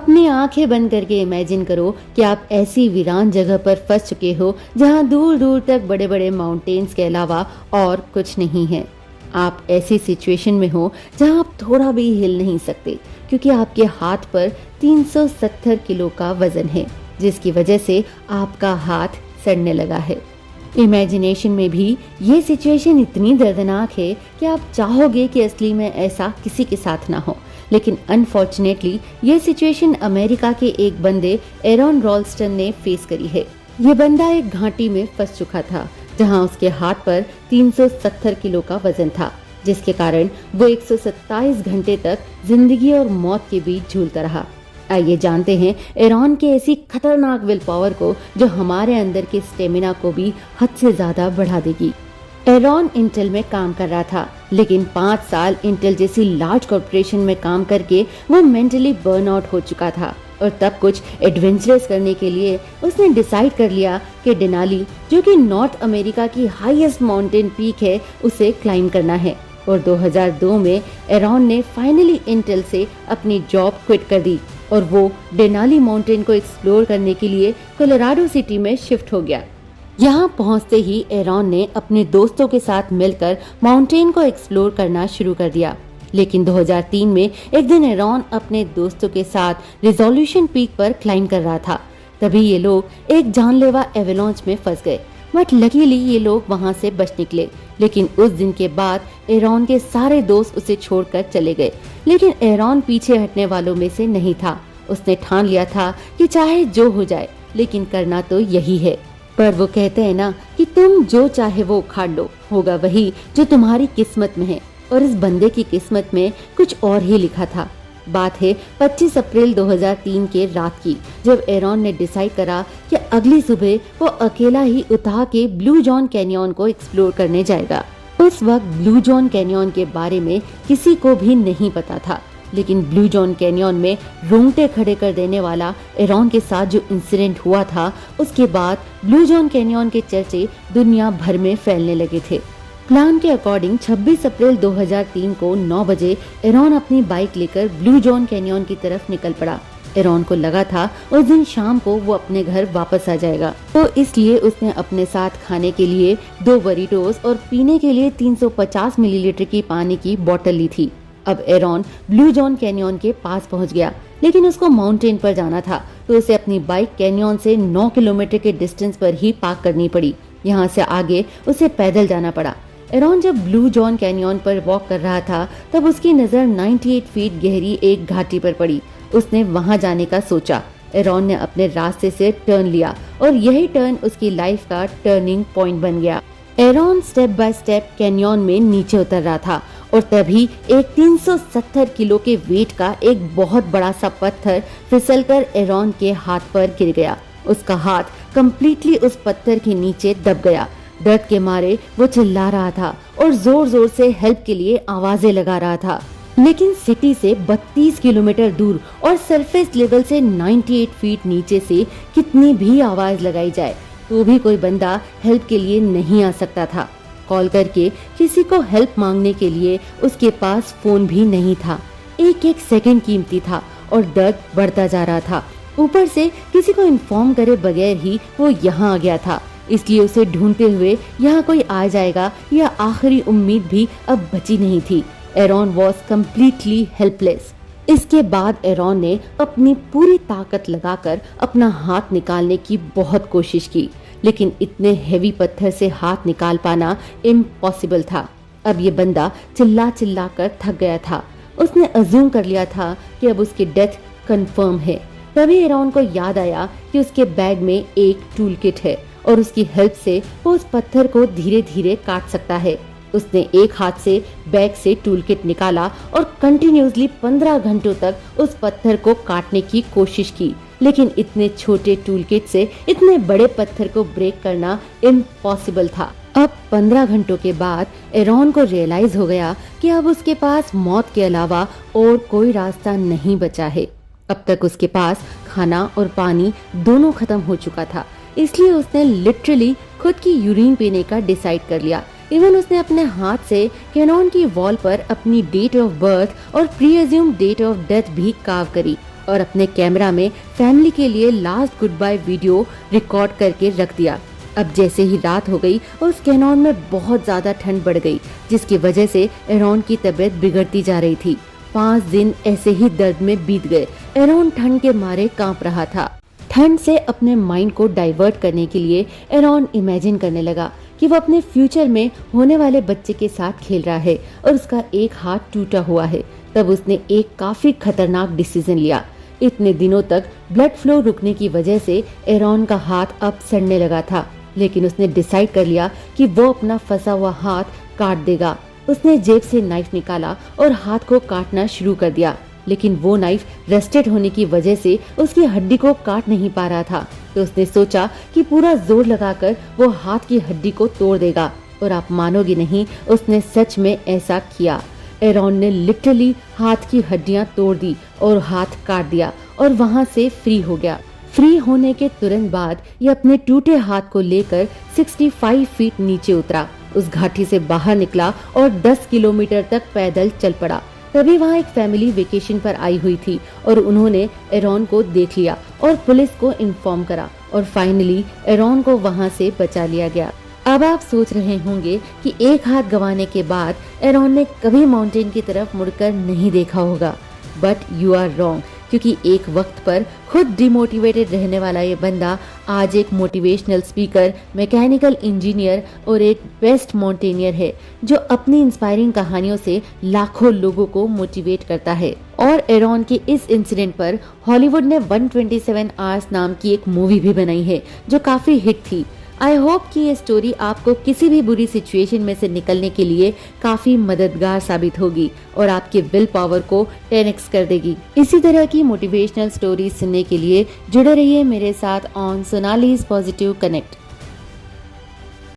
अपनी आंखें बंद करके इमेजिन करो कि आप ऐसी वीरान जगह पर फंस चुके हो जहां दूर दूर तक बड़े बड़े माउंटेन्स के अलावा और कुछ नहीं है। आप ऐसी सिचुएशन में हो जहां आप थोड़ा भी हिल नहीं सकते क्योंकि आपके हाथ पर 370 किलो का वजन है, जिसकी वजह से आपका हाथ सड़ने लगा है। इमेजिनेशन में भी ये सिचुएशन इतनी दर्दनाक है कि आप चाहोगे कि असली में ऐसा किसी के साथ ना हो, लेकिन अनफॉर्चुनेटली ये सिचुएशन अमेरिका के एक बंदे एरॉन रॉल्स्टन ने फेस करी है। ये बंदा एक घाटी में फंस चुका था जहां उसके हाथ पर 370 किलो का वजन था, जिसके कारण वो 127 घंटे तक जिंदगी और मौत के बीच झूलता रहा। आइए जानते हैं एरॉन के ऐसी खतरनाक विल पावर को जो हमारे अंदर के स्टेमिना को भी हद से ज्यादा बढ़ा देगी। एरॉन इंटेल में काम कर रहा था, लेकिन 5 साल इंटेल जैसी लार्ज कॉर्पोरेशन में काम करके वो मेंटली बर्नआउट हो चुका था और तब कुछ एडवेंचरस करने के लिए उसने डिसाइड कर लिया कि डेनाली, जो कि नॉर्थ अमेरिका की हाईएस्ट माउंटेन पीक है, उसे क्लाइम करना है। और 2002 में एरॉन ने फाइनली इंटेल से अपनी जॉब क्विट कर दी और वो डेनाली माउंटेन को एक्सप्लोर करने के लिए कोलोराडो सिटी में शिफ्ट हो गया। यहाँ पहुँचते ही एरॉन ने अपने दोस्तों के साथ मिलकर माउंटेन को एक्सप्लोर करना शुरू कर दिया। लेकिन 2003 में एक दिन एरॉन अपने दोस्तों के साथ रिजोल्यूशन पीक पर क्लाइम कर रहा था। तभी ये लोग एक जानलेवा एवेलांच में फंस गए, बट लकीली ये लोग वहाँ से बच निकले। लेकिन उस दिन के बाद एरॉन के सारे दोस्त उसे छोड़कर चले गए, लेकिन एरॉन पीछे हटने वालों में से नहीं था। उसने ठान लिया था कि चाहे जो हो जाए, लेकिन करना तो यही है। पर वो कहते हैं ना कि तुम जो चाहे वो उखाड़ लो, होगा वही जो तुम्हारी किस्मत में है। और इस बंदे की किस्मत में कुछ और ही लिखा था। बात है 25 अप्रैल 2003 के रात की, जब एरॉन ने डिसाइड करा कि अगली सुबह वो अकेला ही उताह के ब्लू जॉन कैनियन को एक्सप्लोर करने जाएगा। उस वक्त ब्लू जॉन कैनियन के बारे में किसी को भी नहीं पता था, लेकिन ब्लू जॉन कैनियन में रोंगटे खड़े कर देने वाला एरॉन के साथ जो इंसिडेंट हुआ था, उसके बाद ब्लू जॉन कैनियन के चर्चे दुनिया भर में फैलने लगे थे। प्लान के अकॉर्डिंग 26 अप्रैल 2003 को 9 बजे एरॉन अपनी बाइक लेकर ब्लू जॉन कैनियन की तरफ निकल पड़ा। एरॉन को लगा था उस दिन शाम को वो अपने घर वापस आ जाएगा, तो इसलिए उसने अपने साथ खाने के लिए 2 बरीटोस और पीने के लिए 350 मिलीलीटर की पानी की बोतल ली थी। अब एरॉन ब्लू जॉन कैनियन के पास पहुंच गया, लेकिन उसको माउंटेन पर जाना था, तो उसे अपनी बाइक कैनियन से 9 किलोमीटर के डिस्टेंस पर ही पार्क करनी पड़ी। यहाँ से आगे उसे पैदल जाना पड़ा। एरॉन जब ब्लू जॉन कैनियन पर वॉक कर रहा था, तब उसकी नजर 98 फीट गहरी एक घाटी पर पड़ी। उसने वहां जाने का सोचा। एरॉन ने अपने रास्ते से टर्न लिया और यही टर्न उसकी लाइफ का टर्निंग पॉइंट बन गया। Aaron step by step canyon में नीचे उतर रहा था और तभी एक 370 किलो के वेट का एक बहुत बड़ा सा पत्थर फिसलकर एरॉन के हाथ पर गिर गया। उसका हाथ कंप्लीटली उस पत्थर के नीचे दब गया। दर्द के मारे वो चिल्ला रहा था और जोर जोर से हेल्प के लिए आवाजें लगा रहा था, लेकिन सिटी से 32 किलोमीटर दूर और सरफेस लेवल से 98 फीट नीचे से कितनी भी आवाज लगाई जाए तो भी कोई बंदा हेल्प के लिए नहीं आ सकता था। कॉल करके किसी को हेल्प मांगने के लिए उसके पास फोन भी नहीं था। एक एक सेकंड कीमती था और दर्द बढ़ता जा रहा था। ऊपर से किसी को इन्फॉर्म करे बगैर ही वो यहाँ आ गया था, इसलिए उसे ढूंढते हुए यहाँ कोई आ जाएगा या आखिरी उम्मीद भी अब बची नहीं थी। Aaron was completely helpless. इसके बाद एरॉन ने अपनी पूरी ताकत लगाकर अपना हाथ निकालने की बहुत कोशिश की, लेकिन इतने हेवी पत्थर से हाथ निकाल पाना इम्पॉसिबल था। अब ये बंदा चिल्ला चिल्ला कर थक गया था। उसने अज्यूम कर लिया था कि अब उसकी डेथ कंफर्म है। तभी एरॉन को याद आया कि उसके बैग में एक टूल किट है और उसकी हेल्प से वो उस पत्थर को धीरे धीरे काट सकता है। उसने एक हाथ से बैग से टूल किट निकाला और कंटिन्यूसली 15 घंटों तक उस पत्थर को काटने की कोशिश की, लेकिन इतने छोटे टूल किट से इतने बड़े पत्थर को ब्रेक करना इम्पॉसिबल था। अब 15 घंटों के बाद एरॉन को रियलाइज हो गया कि अब उसके पास मौत के अलावा और कोई रास्ता नहीं बचा है। अब तक उसके पास खाना और पानी दोनों खत्म हो चुका था, इसलिए उसने लिटरली खुद की यूरिन पीने का डिसाइड कर लिया। इवन उसने अपने हाथ से कैनॉन की वॉल पर अपनी डेट ऑफ बर्थ और pre assume date of death भी कार्व करी और अपने कैमरा में फैमिली के लिए last goodbye video record करके रख दिया। अब जैसे ही रात हो गई उस कैनॉन में बहुत ज्यादा ठंड बढ़ गई, जिसकी वजह से एरॉन की तबीयत बिगड़ती जा रही थी। 5 दिन ऐसे ही दर्द में बीत गए। एरॉन ठंड के मारे कांप रहा था। ठंड से अपने माइंड को डाइवर्ट करने के लिए एरॉन इमेजिन करने लगा कि वो अपने फ्यूचर में होने वाले बच्चे के साथ खेल रहा है और उसका एक हाथ टूटा हुआ है। तब उसने एक काफी खतरनाक डिसीजन लिया। इतने दिनों तक ब्लड फ्लो रुकने की वजह से एरॉन का हाथ अब सड़ने लगा था, लेकिन उसने डिसाइड कर लिया कि वो अपना फंसा हुआ हाथ काट देगा। उसने जेब से नाइफ निकाला और हाथ को काटना शुरू कर दिया, लेकिन वो नाइफ रस्टेड होने की वजह से उसकी हड्डी को काट नहीं पा रहा था। तो उसने सोचा कि पूरा जोर लगाकर वो हाथ की हड्डी को तोड़ देगा, और आप मानोगे नहीं, उसने सच में ऐसा किया। एरॉन ने लिटरली हाथ की हड्डियां तोड़ दी और हाथ काट दिया और वहां से फ्री हो गया। फ्री होने के तुरंत बाद ये अपने टूटे हाथ को लेकर 65 फीट नीचे उतरा, उस घाटी से बाहर निकला और 10 किलोमीटर तक पैदल चल पड़ा। तभी वहाँ एक फैमिली वेकेशन पर आई हुई थी और उन्होंने एरॉन को देख लिया और पुलिस को इन्फॉर्म करा और फाइनली एरॉन को वहाँ से बचा लिया गया। अब आप सोच रहे होंगे कि एक हाथ गंवाने के बाद एरॉन ने कभी माउंटेन की तरफ मुड़कर नहीं देखा होगा, बट यू आर रॉन्ग, क्योंकि एक वक्त पर खुद डिमोटिवेटेड रहने वाला ये बंदा आज एक मोटिवेशनल स्पीकर, मैकेनिकल इंजीनियर और एक बेस्ट माउंटेनियर है, जो अपनी इंस्पायरिंग कहानियों से लाखों लोगों को मोटिवेट करता है। और एरॉन के इस इंसिडेंट पर हॉलीवुड ने 127 आवर्स नाम की एक मूवी भी बनाई है, जो काफी हिट थी। आई होप कि ये स्टोरी आपको किसी भी बुरी सिचुएशन में से निकलने के लिए काफी मददगार साबित होगी और आपके विल पावर को 10x कर देगी। इसी तरह की मोटिवेशनल स्टोरी सुनने के लिए जुड़े रहिए मेरे साथ ऑन सोनालीज पॉजिटिव कनेक्ट।